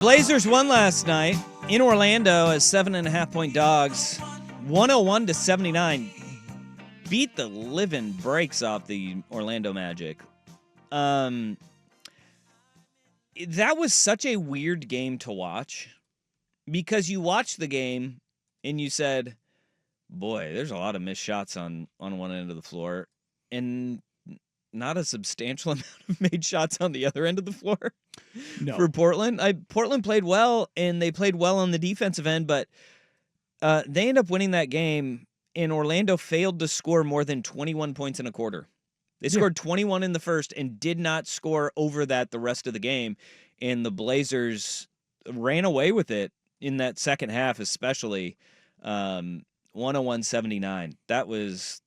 Blazers won last night in Orlando as 7.5-point dogs, 101-79. Beat the living brakes off the Orlando Magic. That was such a weird game to watch because you watched the game and you said, boy, there's a lot of missed shots on one end of the floor and not a substantial amount of made shots on the other end of the floor. No. For Portland. Portland played well, and they played well on the defensive end, but they end up winning that game, and Orlando failed to score more than 21 points in a quarter. They scored 21 in the first and did not score over that the rest of the game, and the Blazers ran away with it in that second half, especially 101-79. That was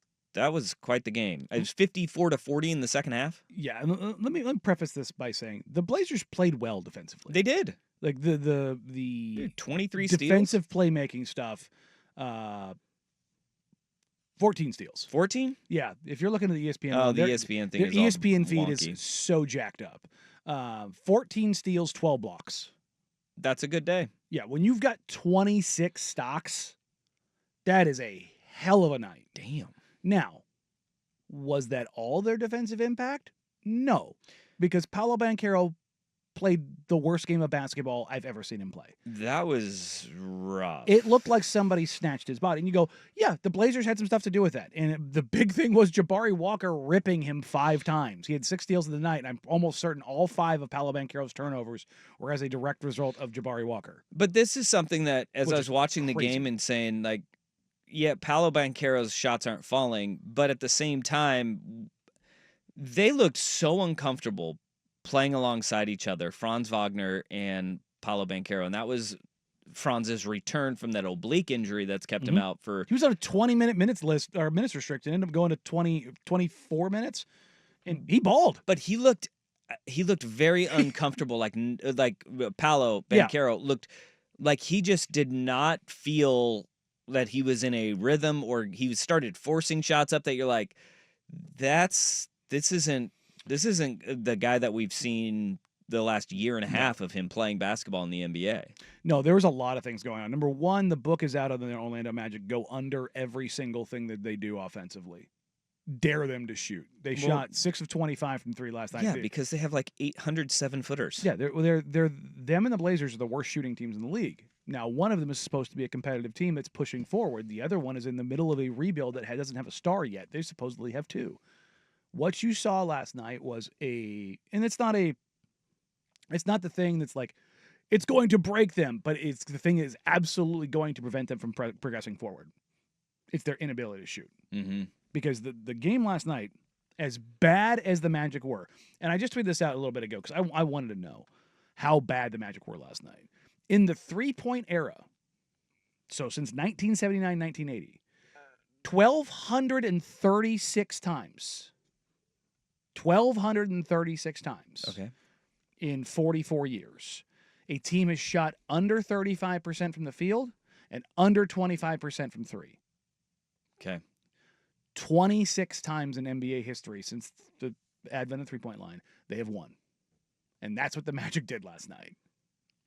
quite the game. It was 54-40 in the second half. Yeah, and let me preface this by saying the Blazers played well defensively. They did. Like the 23 defensive steals? playmaking stuff. 14 steals. 14? Yeah, if you're looking at the ESPN, the ESPN thing. The is ESPN feed wonky. is so jacked up. 14 steals, 12 blocks. That's a good day. Yeah, when you've got 26 stocks, that is a hell of a night. Damn. Now, was that all their defensive impact? No, because Paolo Banchero played the worst game of basketball I've ever seen him play. That was rough. It looked like somebody snatched his body. And you go, yeah, the Blazers had some stuff to do with that. And the big thing was Jabari Walker ripping him 5 times. He had 6 steals of the night, and I'm almost certain all 5 of Paolo Banchero's turnovers were as a direct result of Jabari Walker. But this is something that, as Which I was watching the crazy. game and saying, like, yeah, Paolo Banchero's shots aren't falling, but at the same time, they looked so uncomfortable playing alongside each other, Franz Wagner and Paolo Banchero, and that was Franz's return from that oblique injury that's kept him out for... He was on a 20-minute minutes list, or minutes restricted, ended up going to 24 minutes, and he balled. But he looked very uncomfortable, like Paolo Banchero looked like he just did not feel that he was in a rhythm, or he started forcing shots up that you're like, this isn't the guy that we've seen the last year and a half of him playing basketball in the NBA. No, there was a lot of things going on. Number one, the book is out on the Orlando Magic. Go under every single thing that they do offensively. Dare them to shoot. They shot 6 of 25 from 3 last night. Yeah, because they have like 807 footers. Yeah, they're them and the Blazers are the worst shooting teams in the league. Now, one of them is supposed to be a competitive team that's pushing forward. The other one is in the middle of a rebuild that doesn't have a star yet. They supposedly have 2. What you saw last night was and it's not the thing that's like, it's going to break them, but it's the thing is absolutely going to prevent them from progressing forward. It's their inability to shoot. Mm-hmm. Because the game last night, as bad as the Magic were, and I just tweeted this out a little bit ago because I wanted to know how bad the Magic were last night. In the three-point era, so since 1979, 1980, 1,236 times. 1,236 times. Okay. In 44 years. A team has shot under 35% from the field and under 25% from 3. Okay. 26 times in NBA history since the advent of three-point line, they have won. And that's what the Magic did last night.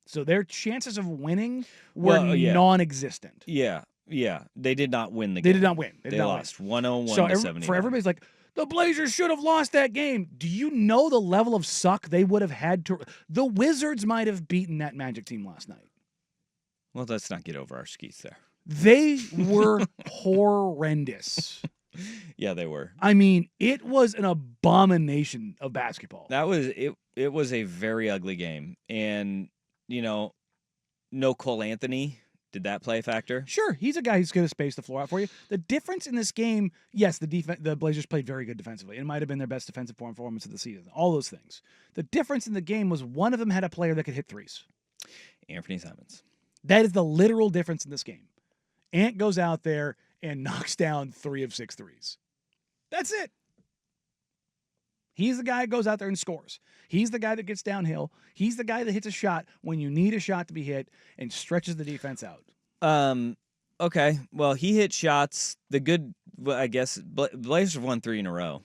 So their chances of winning were non-existent. Yeah. They did not win the game. They did not win. They lost 101 so to 79. For everybody's like, the Blazers should have lost that game. Do you know the level of suck they would have had to... The Wizards might have beaten that Magic team last night. Well, let's not get over our skis there. They were horrendous. Yeah, they were. I mean, it was an abomination of basketball. That was it. It was a very ugly game, and no Cole Anthony. Did that play a factor? Sure, he's a guy who's going to space the floor out for you. The difference in this game, yes, the Blazers played very good defensively. It might have been their best defensive performance of the season. All those things. The difference in the game was one of them had a player that could hit threes. Anfernee Simons. That is the literal difference in this game. Ant goes out there and knocks down 3 of 6 threes. That's it. He's the guy that goes out there and scores. He's the guy that gets downhill. He's the guy that hits a shot when you need a shot to be hit and stretches the defense out. Okay. Well, he hit shots. I guess, Blazers won 3 in a row,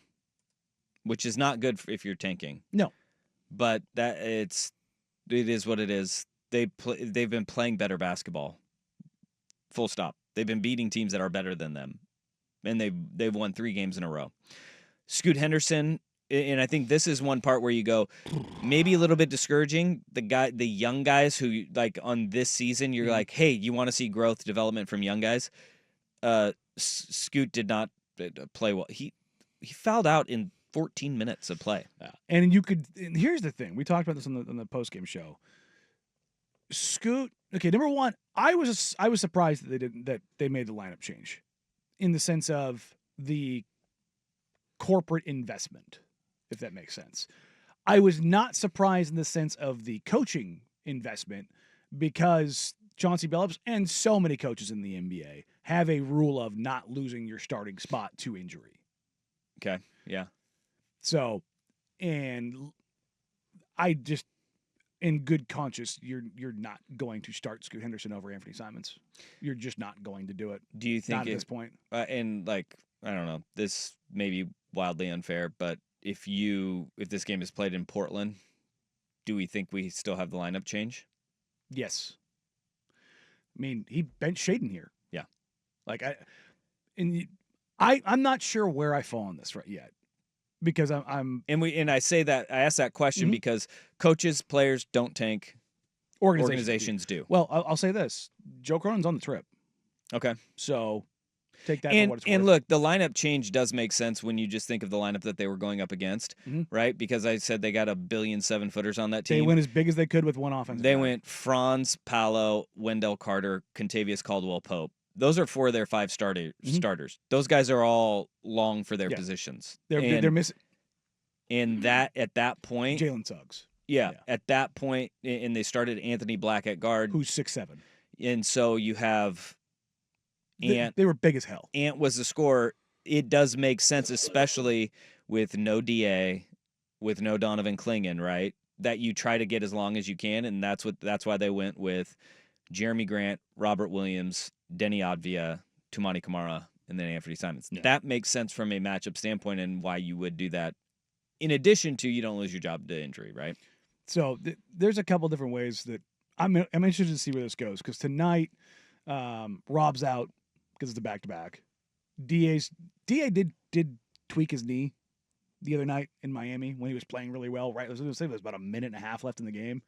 which is not good if you're tanking. No. But it is what it is. they've been playing better basketball. Full stop. They've been beating teams that are better than them, and they've won 3 games in a row. Scoot Henderson, and I think this is one part where you go, maybe a little bit discouraging. The young guys who like on this season, you're like, hey, you want to see growth, development from young guys. Scoot did not play well. He fouled out in 14 minutes of play. And here's the thing. We talked about this on the post-game show. Scoot, okay, number one, I was surprised that they made the lineup change in the sense of the corporate investment, if that makes sense. I was not surprised in the sense of the coaching investment because Chauncey Billups and so many coaches in the NBA have a rule of not losing your starting spot to injury. Okay, yeah. So, and I just, in good conscience, you're not going to start Scoot Henderson over Anfernee Simons. You're just not going to do it. Do you think not at this point? And like, I don't know, this may be wildly unfair, but if this game is played in Portland, do we think we still have the lineup change? Yes. I mean, he benched Shaden here. Yeah. Like I'm not sure where I fall on this right yet. Because I'm I say that I ask that question because coaches, players don't tank. Organizations do. Well, I'll say this: Joe Cronin's on the trip. Okay, so take that for what it's worth. And look, the lineup change does make sense when you just think of the lineup that they were going up against, right? Because I said they got 1.7 billion footers on that team. They went as big as they could with one offensive. They went Franz, Paolo, Wendell Carter, Contavious Caldwell-Pope. Those are 4 of their 5 starters. Those guys are all long for their positions. They're missing. And that at that point, Jalen Suggs. Yeah, at that point, and they started Anthony Black at guard, who's 6'7", and so you have Ant. They were big as hell. Ant was the scorer. It does make sense, especially with no DA, with no Donovan Clingan, right? That you try to get as long as you can, and that's why they went with Jeremy Grant, Robert Williams, Denny Advia, Toumani Camara, and then Anfernee Simons. Yeah. That makes sense from a matchup standpoint and why you would do that. In addition to you don't lose your job to injury, right? So there's a couple different ways that I'm interested to see where this goes because tonight Rob's out because it's a back-to-back. DA did tweak his knee the other night in Miami when he was playing really well. Right, I was going to say there was about 1.5 minutes left in the game.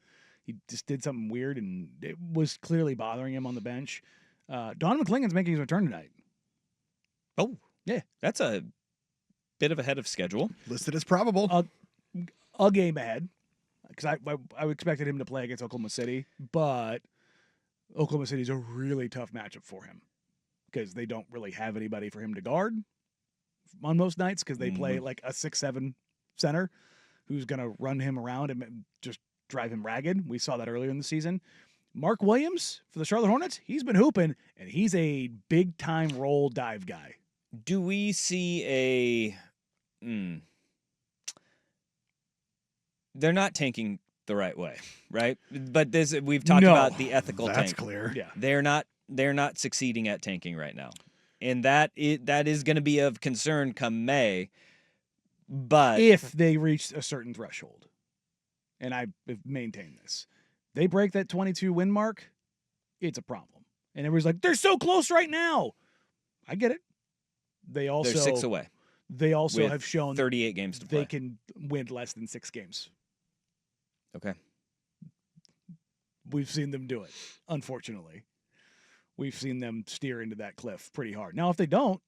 He just did something weird, and it was clearly bothering him on the bench. Donovan Clingan's making his return tonight. Oh, yeah. That's a bit of ahead of schedule. Listed as probable. A game ahead, because I expected him to play against Oklahoma City, but Oklahoma City is a really tough matchup for him because they don't really have anybody for him to guard on most nights because they play like a 6'7" center who's going to run him around and just drive him ragged. We saw that earlier in the season. Mark Williams for the Charlotte Hornets, he's been hooping, and he's a big-time roll dive guy. Do we see a... They're not tanking the right way, right? But we've talked about the ethical tank. That's clear. Yeah. They're not succeeding at tanking right now. And that is going to be of concern come May. But if they reach a certain threshold, and I maintain this, they break that 22 win mark, it's a problem. And everybody's like, they're so close right now. I get it. They're 6 away. They also have shown 38 games to play. They can win less than 6 games. Okay. We've seen them do it, unfortunately. We've seen them steer into that cliff pretty hard. Now, if they don't,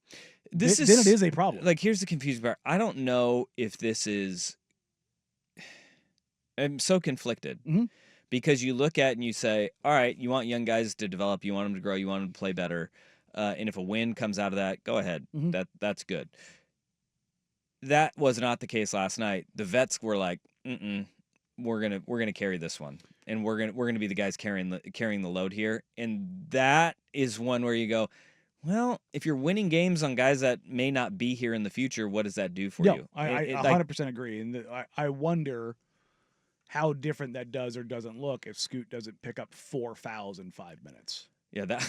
then it is a problem. Like, here's the confusing part. I don't know if this is... I'm so conflicted. Because you look at it and you say, all right, you want young guys to develop, you want them to grow, you want them to play better. And if a win comes out of that, go ahead. That's good. That was not the case last night. The vets were like, we're gonna carry this one, and we're gonna be the guys carrying the load here. And that is one where you go, well, if you're winning games on guys that may not be here in the future, what does that do for you? I 100% agree, and I wonder how different that does or doesn't look if Scoot doesn't pick up 4 fouls in 5 minutes. Yeah, that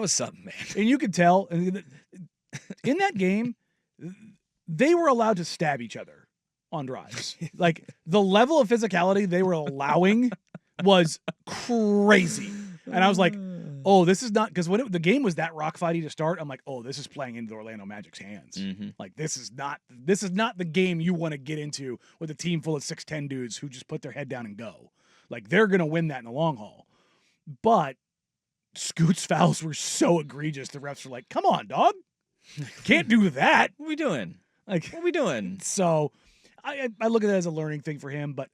was something, man. And you could tell in that game, they were allowed to stab each other on drives. Like the level of physicality they were allowing was crazy. And I was like, oh, this is not, because when the game was that rock fighty to start, I'm like, oh, this is playing into the Orlando Magic's hands. Like, this is not the game you want to get into with a team full of 6'10" dudes who just put their head down and go. Like, they're going to win that in the long haul. But Scoot's fouls were so egregious, the refs were like, come on, dog. Can't do that. What are we doing? Like, what are we doing? So I look at that as a learning thing for him. But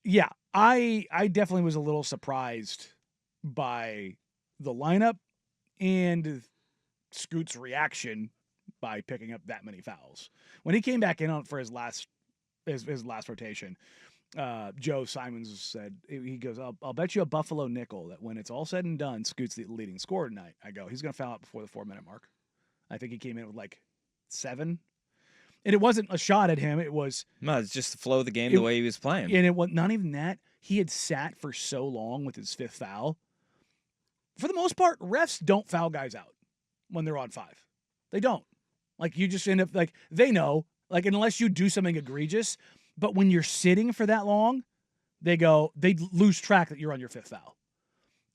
yeah, I definitely was a little surprised by the lineup and Scoot's reaction by picking up that many fouls. When he came back in for his last rotation, Joe Simons said, he goes, I'll bet you a Buffalo nickel that when it's all said and done, Scoot's the leading scorer tonight. I go, he's going to foul out before the 4-minute mark. I think he came in with like 7. And it wasn't a shot at him. It was... No, it's just the flow of the game the way he was playing. And it was not even that. He had sat for so long with his 5th foul. For the most part, refs don't foul guys out when they're on 5. They don't. Like, you just end up... Like, they know. Like, unless you do something egregious. But when you're sitting for that long, they lose track that you're on your 5th foul.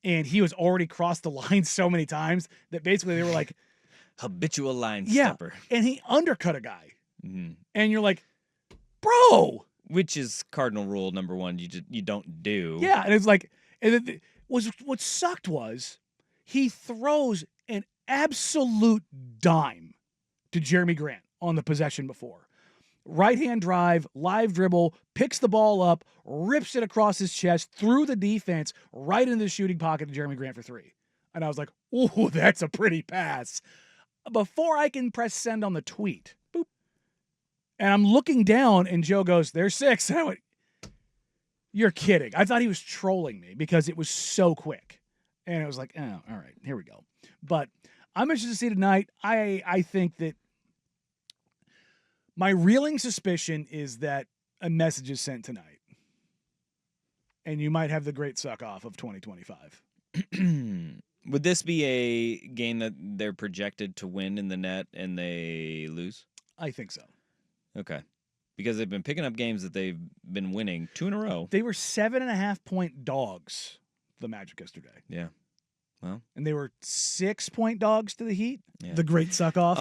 And he was already crossed the line so many times that basically they were like... Habitual line stopper. And he undercut a guy. And you're like, bro, which is cardinal rule number 1. You don't do. Yeah, and it's like, and what sucked was he throws an absolute dime to Jeremy Grant on the possession before. Right hand drive, live dribble, picks the ball up, rips it across his chest through the defense, right into the shooting pocket to Jeremy Grant for 3. And I was like, oh, that's a pretty pass. Before I can press send on the tweet. Boop. And I'm looking down, and Joe goes, there's 6. And I went, you're kidding. I thought he was trolling me because it was so quick. And it was like, oh, all right, here we go. But I'm interested to see tonight. I think that my reeling suspicion is that a message is sent tonight. And you might have the great suck-off of 2025. Would this be a game that they're projected to win in the net and they lose? I think so. Okay. Because they've been picking up games that they've been winning 2 in a row. They were 7.5-point dogs, the Magic, yesterday. Yeah. Well. And they were 6-point dogs to the Heat. Yeah. The great suck-off.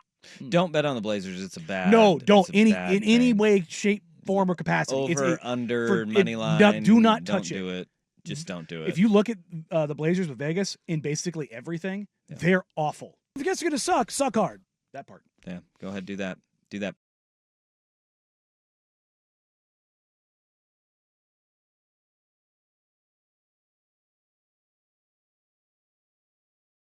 Don't bet on the Blazers. It's a bad... No, don't. In thing. any way, shape, form, or capacity. Over, under, money line. Do not touch Don't do it. Just don't do it. If you look at the Blazers with Vegas in basically everything, they're awful. If you guys are going to suck hard. That part. Yeah, go ahead, do that. Do that.